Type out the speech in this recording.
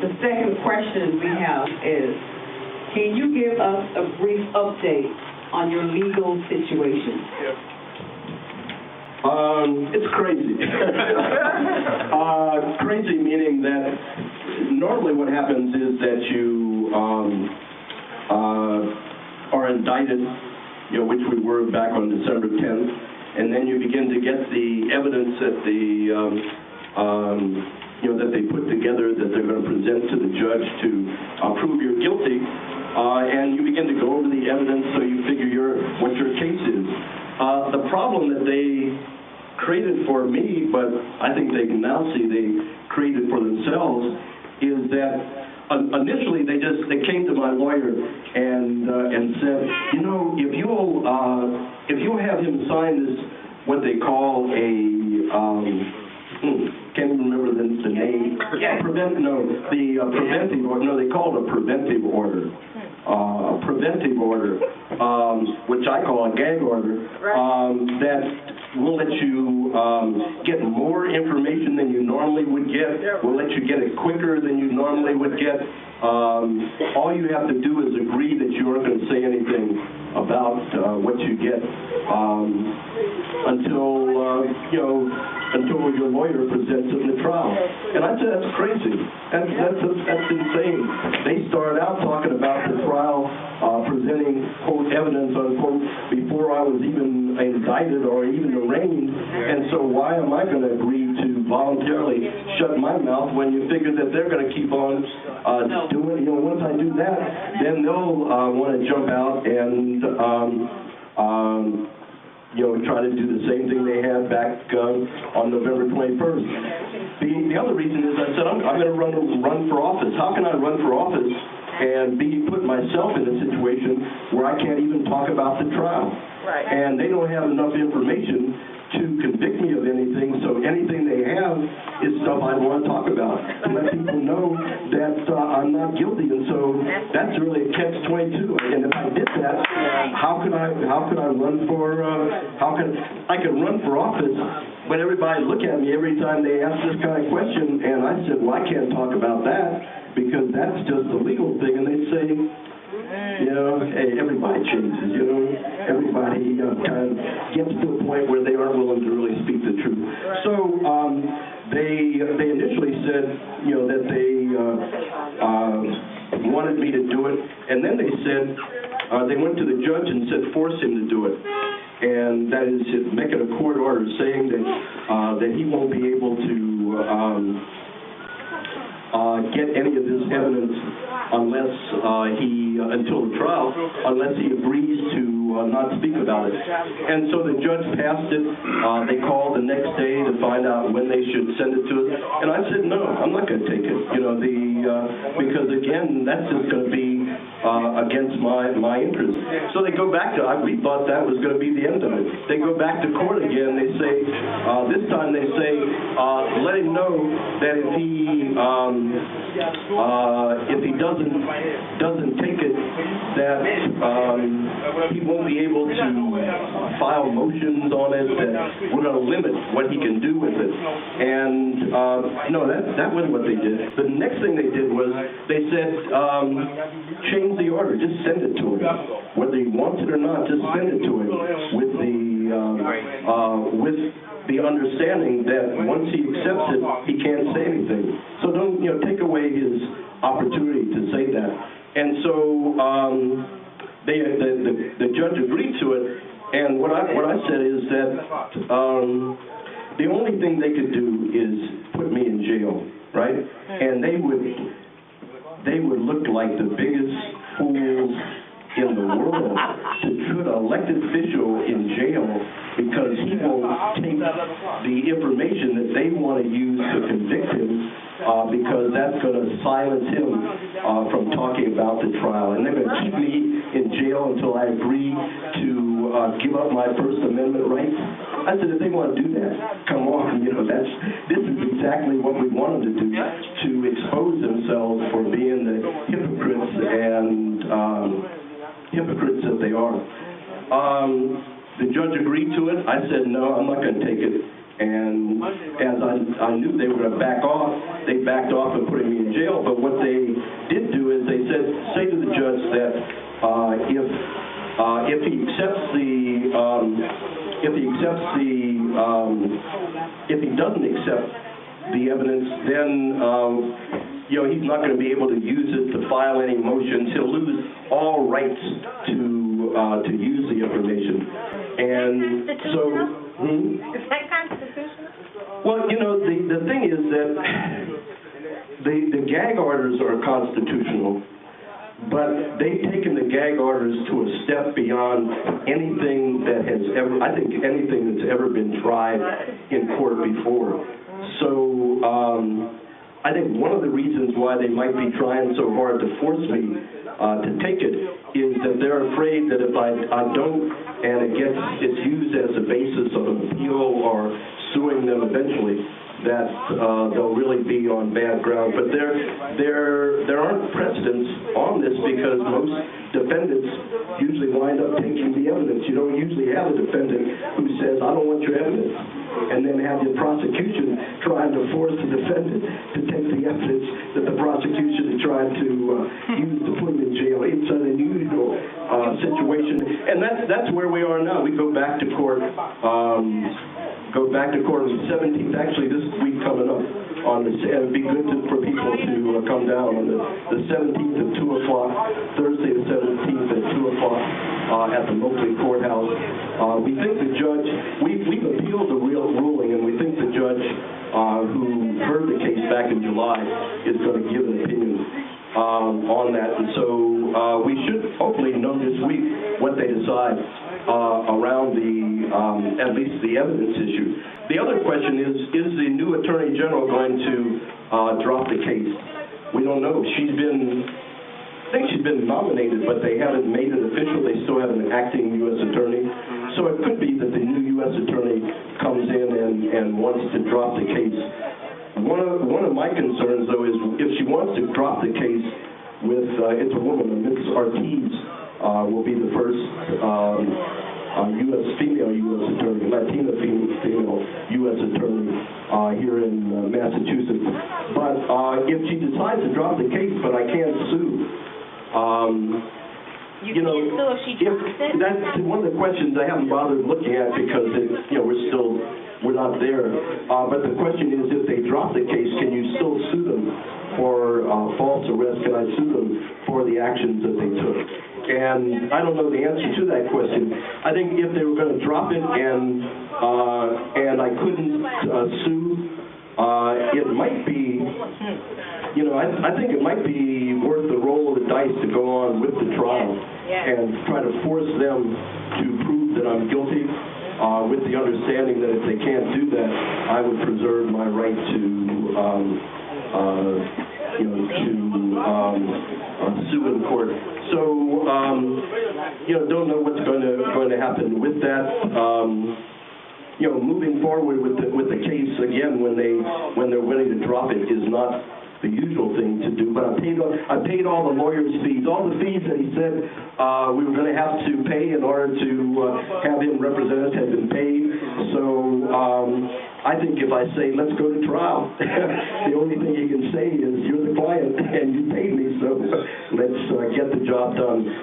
The second question we have is, can you give us a brief update on your legal situation? It's crazy. Crazy meaning that normally what happens is that you are indicted, which we were back on December 10th, and then you begin to get the evidence that that they put together that they're going to present to the judge to prove you're guilty, and you begin to go over the evidence so you figure what your case is. The problem that they created for me, but I think they can now see they created for themselves, is that initially they came to my lawyer and said, if you'll have him sign this, what they call a can't even remember the name. Preventive order. No, they call it a preventive order. A preventive order, which I call a gag order, that will let you get more information than you normally would get. Will let you get it quicker than you normally would get. All you have to do is agree that you aren't going to say anything about what you get until your lawyer presents it in the trial. And I said, that's crazy. That's insane. They started out talking about the trial presenting, quote, evidence, unquote, before I was even indicted or even arraigned. And so why am I going to agree to voluntarily shut my mouth when you figure that they're going to keep on doing it? Once I do that, then they'll want to jump out and try to do the same thing they had back on November 21st. The other reason is I said, I'm going to run for office. How can I run for office and put myself in a situation where I can't even talk about the trial? Right. And they don't have enough information to convict me of anything, so anything they have is stuff I don't want to talk about, to let people know that I'm not guilty. And so that's really a catch-22. And if I did that, how could I run for? I could run for office, but everybody look at me every time they ask this kind of question, and I said, well, I can't talk about that because that's just a legal thing. And they say, hey, everybody changes, everybody kind of gets to a point where they aren't willing to really speak the truth. So they initially said, that they wanted me to do it, and then they said, they went to the judge and said, force him to do it. And that is, making a court order saying that he won't be able to get any of this evidence unless until the trial, unless he agrees to not speak about it. And so the judge passed it. They called the next day to find out when they should send it to us. And I said, no, I'm not going to take it. Because again, that's just going to be against my interest. So they go back to, we thought that was going to be the end of it. They go back to court again. They say, this time they say, let him know that if he doesn't take it, that he won't be able to file motions on it, that we're going to limit what he can do with it. And no, that wasn't what they did. The next thing they did was they said, change the order, just send it to him. Whether he wants it or not, just send it to him with the understanding that once he accepts it, he can't say anything. So don't take away his opportunity to say that. And so the judge agreed to it. And what I said is that the only thing they could do is put me in jail, right? And they would look like the biggest fools in the world to put an elected official in jail because he won't take the information that they want to use to convict him because that's going to silence him from talking about the trial. And they're going to keep me in jail until I agree to give up my First Amendment rights. I said, if they want to do that, come on. This is exactly what we want them to do, to expose themselves for being the hypocrites that they are. The judge agreed to it. I said, no, I'm not going to take it. And as I knew they were going to back off, they backed off and put me in jail. But what did do is they said, say to the judge that if he doesn't accept the evidence, then he's not going to be able to use it to file any motions. He'll lose all rights to use the information. And so, Is that constitutional? well, the thing is that the gag orders are constitutional, but they've taken the gag orders to a step beyond anything that has ever, I think, anything that's ever been tried in court before. So I think one of the reasons why they might be trying so hard to force me to take it is that they're afraid that if I don't, and it's used as a basis of an appeal or suing them eventually, that they'll really be on bad ground. But there aren't precedents on this because most defendants usually wind up taking the evidence. You don't usually have a defendant who says, I don't want your evidence, and then have the prosecution trying to force the defendant to take the evidence that the prosecution is trying to use to put him in jail. It's an unusual situation, and that's where we are now. We go back to court. On the 17th, actually this week coming up, and it'd be good for people to come down on the 17th at 2 o'clock, Thursday the 17th at 2 o'clock at the Moakley Courthouse. We think the judge, we've appealed the real ruling, and we think the judge who heard the case back in July is going to give an opinion on that. And so we should hopefully know this week what they decide around at least the evidence issue. The other question is the new Attorney General going to drop the case? We don't know. I think she's been nominated, but they haven't made it official. They still have an acting U.S. attorney. So it could be that the new U.S. attorney comes in and wants to drop the case. One of my concerns, though, is if she wants to drop the case with, it's a woman, Ms. Ortiz will be the first female U.S. attorney, Latina female U.S. attorney here in Massachusetts. But if she decides to drop the case, but I can't sue, You can't sue if she drops it? That's one of the questions I haven't bothered looking at because we're not there. But the question is, if they drop the case, can you still sue them for false arrest? Can I sue them for the actions that they took? And I don't know the answer to that question. I think if they were going to drop it and I couldn't sue, it might be, I think it might be worth the roll of the dice to go on with the trial and try to force them to prove that I'm guilty, with the understanding that if they can't do that, I would preserve my right to sue in court. So, don't know what's going to happen with that. Moving forward with the case again when they're willing to drop it is not the usual thing to do. But I paid all the lawyers' fees, all the fees that he said we were going to have to pay in order to have him represent us have been paid. So I think if I say let's go to trial, the only thing he can say is you're the client and you paid me, so let's get the job done.